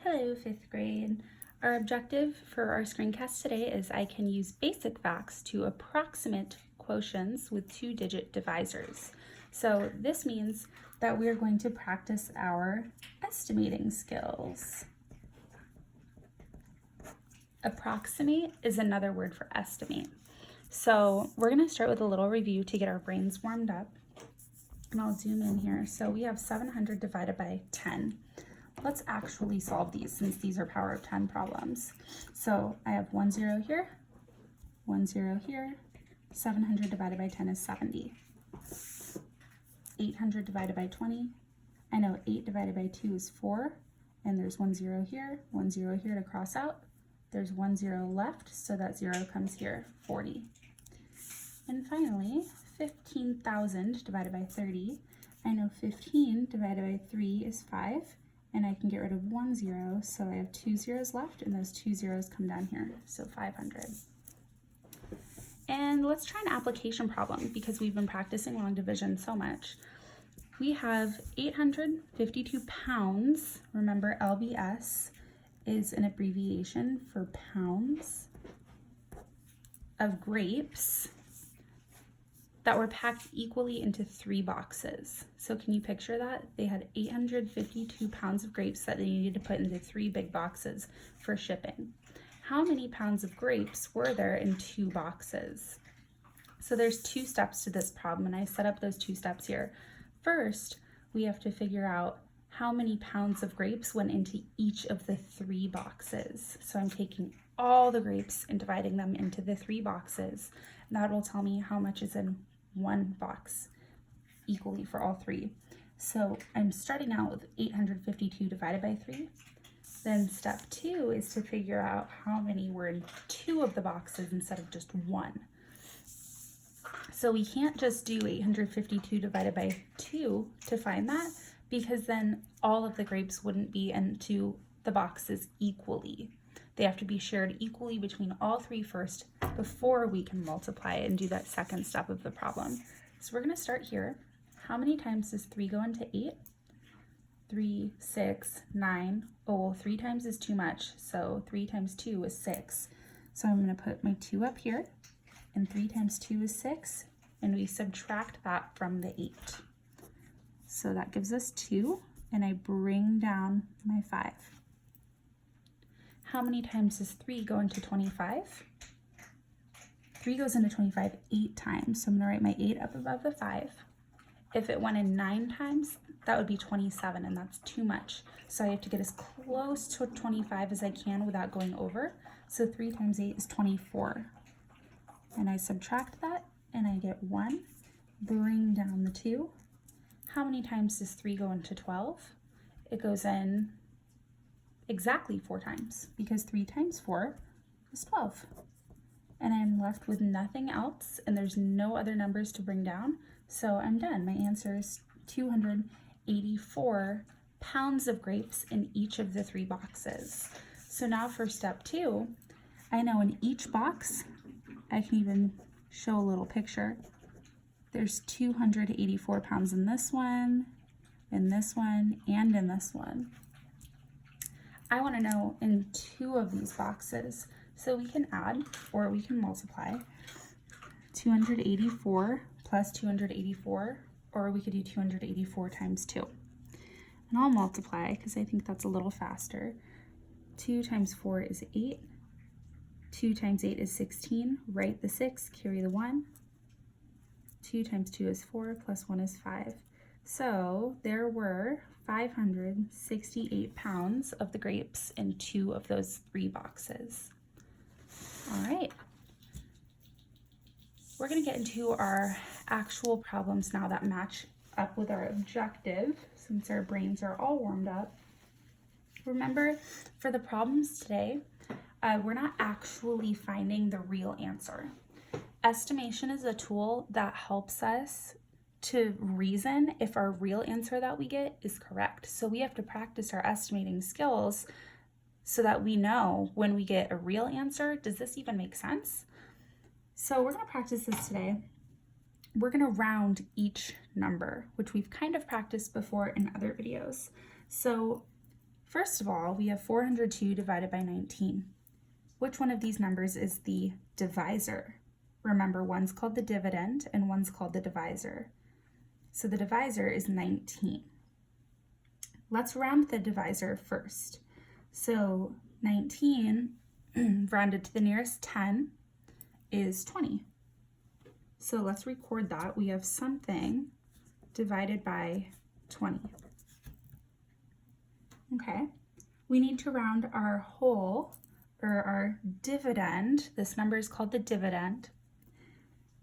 Hello, 5th grade. Our objective for our screencast today is I can use basic facts to approximate quotients with 2-digit divisors. So this means that we are going to practice our estimating skills. Approximate is another word for estimate. So we're going to start with a little review to get our brains warmed up. And I'll zoom in here. So we have 700 divided by 10. Let's actually solve these since these are power of 10 problems. So I have 1 0 here, 1 0 here. 700 divided by 10 is 70. 800 divided by 20. I know 8 divided by 2 is 4. And there's 1 0 here, 1 0 here to cross out. There's 1 0 left, so that 0 comes here, 40. And finally, 15,000 divided by 30. I know 15 divided by 3 is 5. And I can get rid of 1 0, so I have 2 zeros left, and those 2 zeros come down here, so 500. And let's try an application problem because we've been practicing long division so much. We have 852 pounds. Remember, LBS is an abbreviation for pounds of grapes that were packed equally into 3 boxes. So can you picture that? They had 852 pounds of grapes that they needed to put into 3 big boxes for shipping. How many pounds of grapes were there in 2 boxes? So there's 2 steps to this problem, and I set up those 2 steps here. First, we have to figure out how many pounds of grapes went into each of the 3 boxes. So I'm taking all the grapes and dividing them into the 3 boxes. And that will tell me how much is in 1 box equally for all 3. So I'm starting out with 852 divided by 3. Then step 2 is to figure out how many were in 2 of the boxes instead of just 1. So we can't just do 852 divided by 2 to find that, because then all of the grapes wouldn't be into the boxes equally. They have to be shared equally between all 3 first before we can multiply and do that second step of the problem. So we're going to start here. How many times does 3 go into 8? 3, 6, 9. Oh, well, 3 times is too much. So 3 times 2 is 6. So I'm going to put my 2 up here. And 3 times 2 is 6. And we subtract that from the 8. So that gives us 2. And I bring down my 5. How many times does 3 go into 25? 3 goes into 25 8 times, so I'm going to write my 8 up above the 5. If it went in 9 times, that would be 27, and that's too much. So I have to get as close to 25 as I can without going over. So 3 times 8 is 24. And I subtract that, and I get 1. Bring down the 2. How many times does 3 go into 12? It goes in exactly 4 times, because 3 times 4 is 12. And I'm left with nothing else, and there's no other numbers to bring down, so I'm done. My answer is 284 pounds of grapes in each of the 3 boxes. So now for step 2, I know in each box, I can even show a little picture. There's 284 pounds in this one, and in this one. I want to know in 2 of these boxes, so we can add or we can multiply 284 plus 284, or we could do 284 times 2. And I'll multiply because I think that's a little faster. 2 times 4 is 8. 2 times 8 is 16. Write the 6, carry the 1. 2 times 2 is 4, plus 1 is 5. So there were 568 pounds of the grapes in 2 of those 3 boxes. All right. We're going to get into our actual problems now that match up with our objective, since our brains are all warmed up. Remember, for the problems today, we're not actually finding the real answer. Estimation is a tool that helps us to reason if our real answer that we get is correct. So we have to practice our estimating skills so that we know when we get a real answer, does this even make sense? So we're going to practice this today. We're going to round each number, which we've kind of practiced before in other videos. So First of all, we have 402 divided by 19. Which one of these numbers is the divisor? Remember, one's called the dividend and one's called the divisor. So the divisor is 19. Let's round the divisor first. So 19 rounded to the nearest 10 is 20. So let's record that. We have something divided by 20. Okay, we need to round our whole, or our dividend, this number is called the dividend,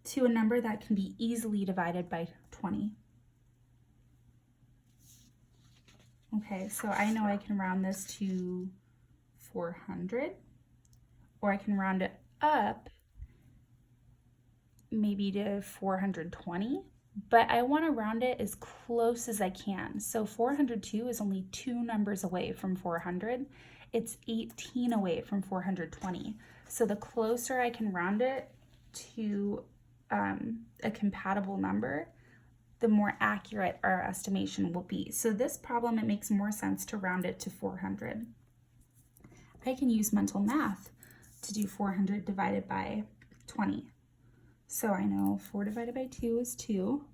to a number that can be easily divided by 20. Okay, so I know I can round this to 400, or I can round it up maybe to 420, but I want to round it as close as I can. So 402 is only 2 numbers away from 400. It's 18 away from 420. So the closer I can round it to a compatible number, the more accurate our estimation will be. So this problem, it makes more sense to round it to 400. I can use mental math to do 400 divided by 20. So I know 4 divided by 2 is 2,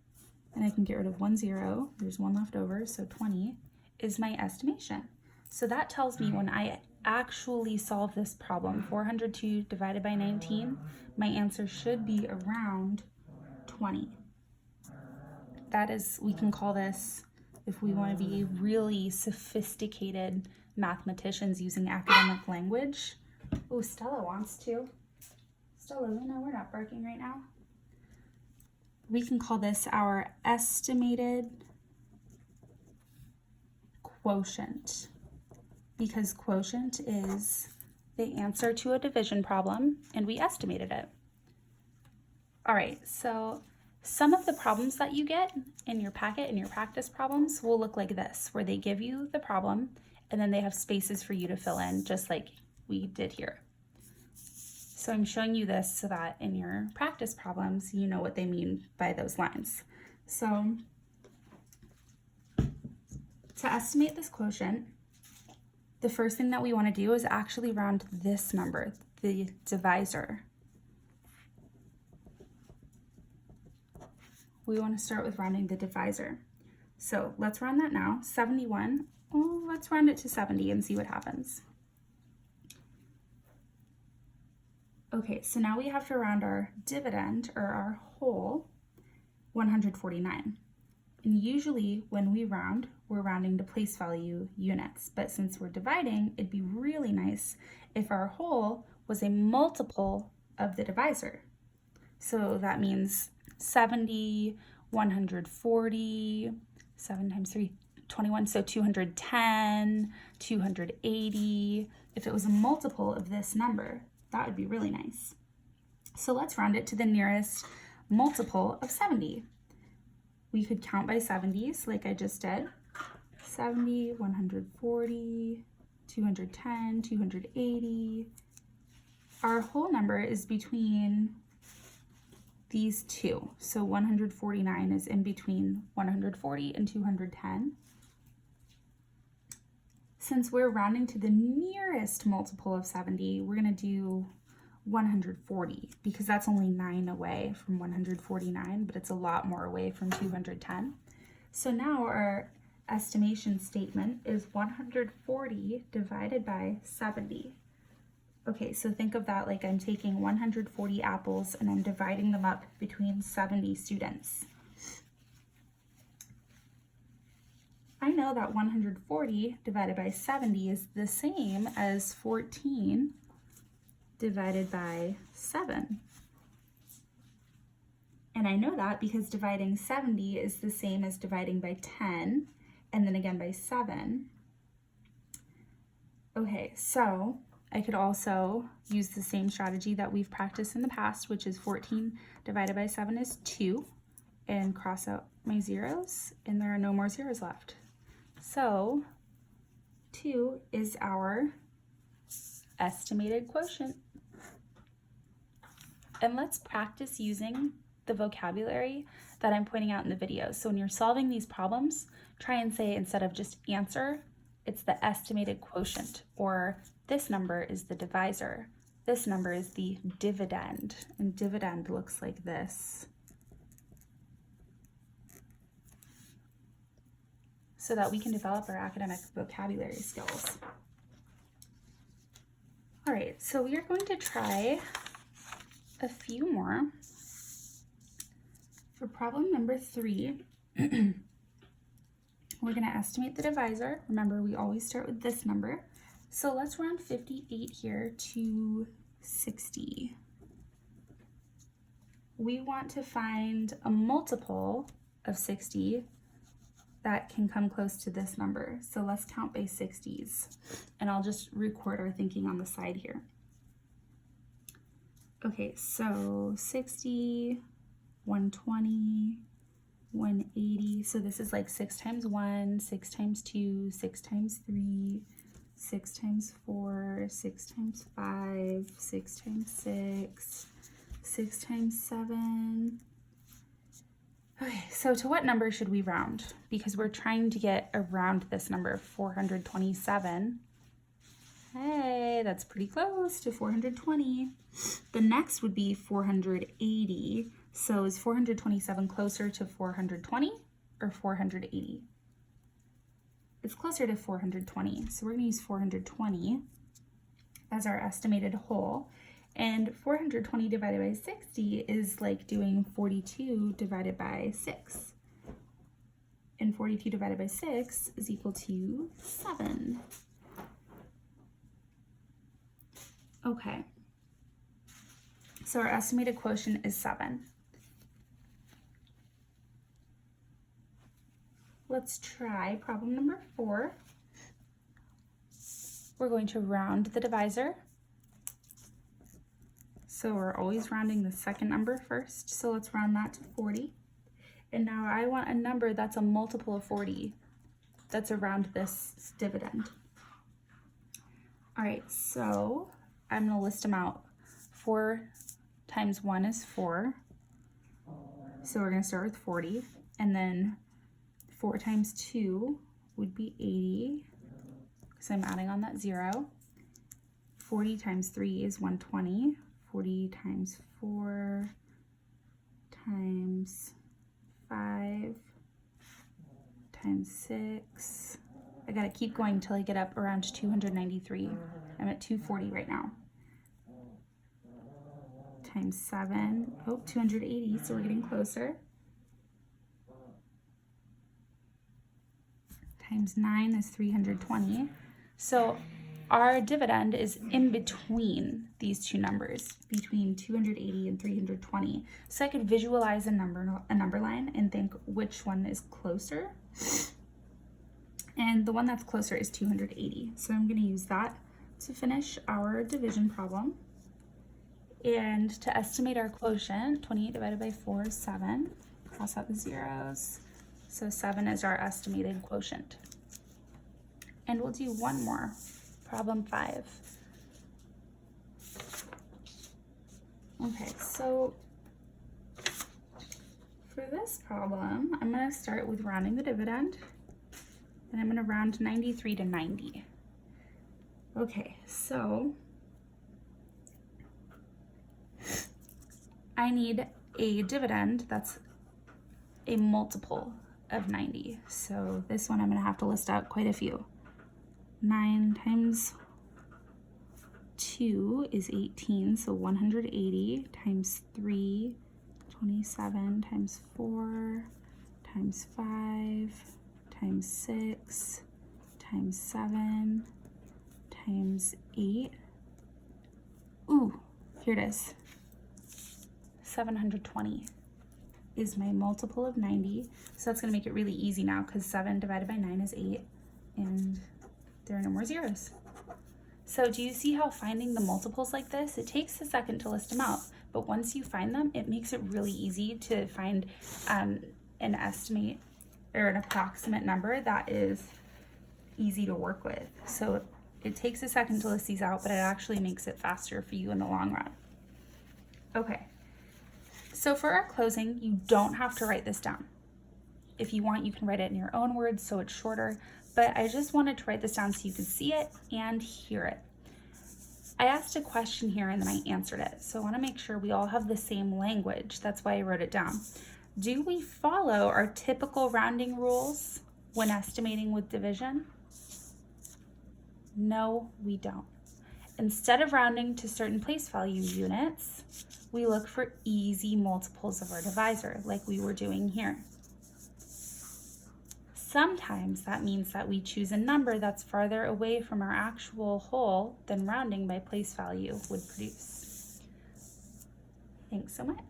and I can get rid of 1 0. There's 1 left over, so 20 is my estimation. So that tells me when I actually solve this problem, 402 divided by 19, my answer should be around 20. That is, we can call this, if we want to be really sophisticated mathematicians using academic language. Oh, Stella wants to. Stella, Luna, we're not barking right now. We can call this our estimated quotient, because quotient is the answer to a division problem, and we estimated it. All right, so some of the problems that you get in your packet, in your practice problems, will look like this, where they give you the problem, and then they have spaces for you to fill in, just like we did here. So I'm showing you this so that in your practice problems, you know what they mean by those lines. So to estimate this quotient, the first thing that we want to do is actually round this number, the divisor. We want to start with rounding the divisor. So let's round that now. 71. Oh, let's round it to 70 and see what happens. Okay, so now we have to round our dividend, or our whole, 149. And usually when we round, we're rounding to place value units. But since we're dividing, it'd be really nice if our whole was a multiple of the divisor. So that means 70, 140, 7 times 3, 21, so 210, 280. If it was a multiple of this number, that would be really nice. So let's round it to the nearest multiple of 70. We could count by 70s like I just did. 70, 140, 210, 280. Our whole number is between these two. So 149 is in between 140 and 210. Since we're rounding to the nearest multiple of 70, we're going to do 140 because that's only 9 away from 149, but it's a lot more away from 210. So now our estimation statement is 140 divided by 70. Okay, so think of that like I'm taking 140 apples and I'm dividing them up between 70 students. I know that 140 divided by 70 is the same as 14 divided by 7. And I know that because dividing 70 is the same as dividing by 10, and then again by 7. Okay, so I could also use the same strategy that we've practiced in the past, which is 14 divided by 7 is 2, and cross out my zeros, and there are no more zeros left. So 2 is our estimated quotient. And let's practice using the vocabulary that I'm pointing out in the video. So when you're solving these problems, try and say, instead of just answer, it's the estimated quotient, or this number is the divisor. This number is the dividend, and dividend looks like this. So that we can develop our academic vocabulary skills. All right, so we are going to try a few more. For problem number 3, we're going to estimate the divisor. Remember, we always start with this number. So let's round 58 here to 60. We want to find a multiple of 60 that can come close to this number. So let's count by 60s, and I'll just record our thinking on the side here. Okay, so 60, 120, 180. So this is like 6 times 1, 6 times 2, 6 times 3, 6 times 4, 6 times 5, 6 times 6, 6 times 7. Okay, so to what number should we round? Because we're trying to get around this number, 427. Hey, that's pretty close to 420. The next would be 480. So is 427 closer to 420 or 480? It's closer to 420. So we're going to use 420 as our estimated whole. And 420 divided by 60 is like doing 42 divided by 6. And 42 divided by 6 is equal to 7. Okay. So our estimated quotient is 7. Let's try problem number 4. We're going to round the divisor. So we're always rounding the second number first. So let's round that to 40. And now I want a number that's a multiple of 40 that's around this dividend. All right, so I'm gonna list them out. 4 times 1 is 4. So we're gonna start with 40. And then 4 times 2 would be 80, because I'm adding on that 0. 40 times 3 is 120. 40 times 4 times 5 times 6. I gotta keep going until I get up around 293. I'm at 240 right now. Times 7, 280, so we're getting closer. Times 9 is 320. So our dividend is in between these two numbers, between 280 and 320. So I could visualize a number line and think which one is closer. And the one that's closer is 280. So I'm going to use that to finish our division problem. And to estimate our quotient, 28 divided by 4 is 7. Cross out the zeros. So 7 is our estimated quotient. And we'll do one more. Problem 5. Okay, so for this problem, I'm going to start with rounding the dividend, and I'm going to round 93 to 90. Okay, so I need a dividend that's a multiple of 90. So this one I'm going to have to list out quite a few. 9 times 2 is 18, so 180 times 3, 27 times 4 times 5 times 6 times 7 times 8. Ooh, here it is. 720 is my multiple of 90. So that's going to make it really easy now, because 7 divided by 9 is 8, and there are no more zeros. So do you see how finding the multiples like this, it takes a second to list them out, but once you find them, it makes it really easy to find an estimate or an approximate number that is easy to work with. So it takes a second to list these out, but it actually makes it faster for you in the long run. Okay, so for our closing, you don't have to write this down. If you want, you can write it in your own words so it's shorter, but I just wanted to write this down so you could see it and hear it. I asked a question here and then I answered it. So I want to make sure we all have the same language. That's why I wrote it down. Do we follow our typical rounding rules when estimating with division? No, we don't. Instead of rounding to certain place value units, we look for easy multiples of our divisor, like we were doing here. Sometimes that means that we choose a number that's farther away from our actual whole than rounding by place value would produce. Thanks so much.